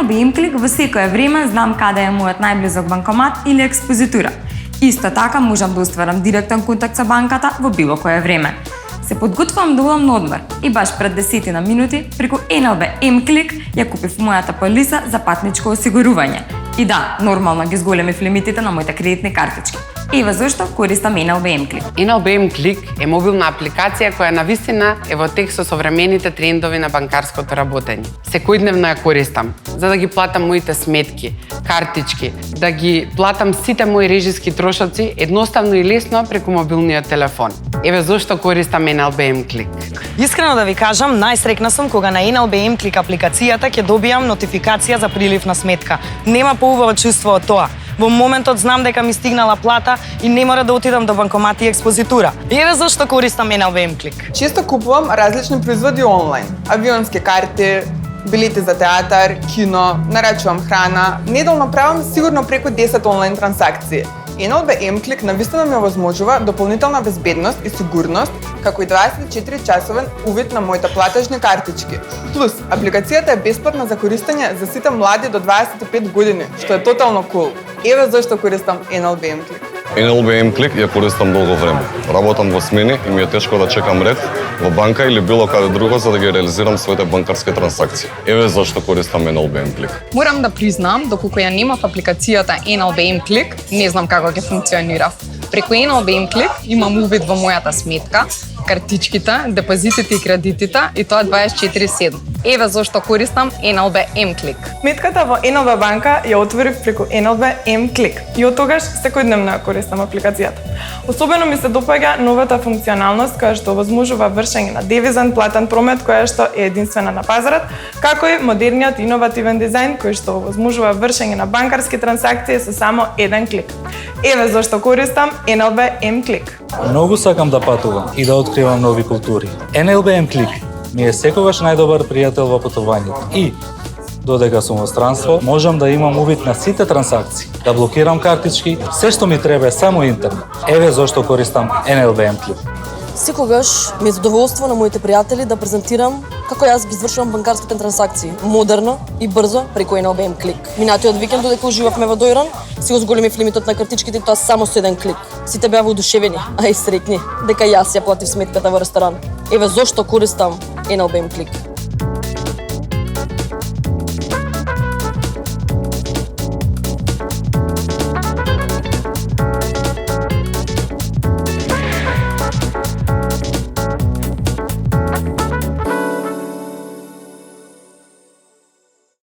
NLB Клик во секое време знам каде е мојот најблизок банкомат или експозитура. Исто така можам да остварам директен контакт со банката во било кое време. Се подготвувам да одам на одмор и баш пред 10 на минути преку NLB Клик ја купив мојата полиса за патничко осигурување. И да, нормално ги зголемив лимитите на моите кредитни картички. Ева зашто користам NLB Клик. NLB Клик е мобилна апликација која навистина е во текст со современите трендови на банкарското работење. Секојдневно ја користам за да ги платам моите сметки, картички, да ги платам сите мои режиски трошоци едноставно и лесно преку мобилниот телефон. Еве зашто користам NLB Клик. Искрено да ви кажам, најсрекна сум кога на NLB Клик апликацијата ќе добијам нотификација за прилив на сметка. Нема поубаво чувство од тоа. Во моментот знам дека ми стигнала плата и не мора да отидам до банкомат и експозитура. Еве зашто користам NLB Клик. Често купувам различни производи онлайн. Авионски карти, билети за театар, кино, нарачувам храна. Неделно правам сигурно преку 10 онлайн трансакции. NLB Клик навистина ми овозможува дополнителна безбедност и сигурност, како и 24-часовен увид на моите платежни картички. Плюс, апликацијата е бесплатна за користење за сите млади до 25 години, што е тотално кул. Еве зашто користам NLB Клик. NLB Клик ја користам долго време. Работам во смени и ми е тешко да чекам ред во банка или било каде друго за да ги реализирам своите банкарски трансакции. Еве зашто користам NLB Клик. Морам да признам, доколку ја немав апликацијата NLB Клик, не знам како ќе функционира. Преку NLB Клик имам увид во мојата сметка, картичките, депозитите и кредитите и тоа 24/7. Еве зашто користам NLB Клик. Сметката во NLB банка ја отворив преку NLB Клик и од тогаш секојдневно ја користам апликацијата. Особено ми се допаѓа новата функционалност која што овозможува вршење на девизен платен промет која што е единствена на пазарот, како и модерниот иновативен дизајн кој што овозможува вршење на банкарски трансакции со само еден клик. Еве зашто користам NLB Клик. Многу сакам да патувам и да откривам нови култури. NLB Клик ми е секогаш најдобар пријател во патувањето. И додека сум во странство, можам да имам увид на сите трансакции, да блокирам картички, се што ми треба е само интернет. Еве зашто користам NLB Клик. Секогаш ми е задоволство на моите пријатели да презентирам како јас ги извршувам банкарските трансакции, модерно и брзо преку NLB Клик. Минатиот викенд додека уживавме во Дојран, си го зголемив лимитот на картичките и тоа само со еден клик. Сите беа воодушевени, а и среќни дека јас ја платив сметката во ресторан. Еве зошто користам NLB Клик.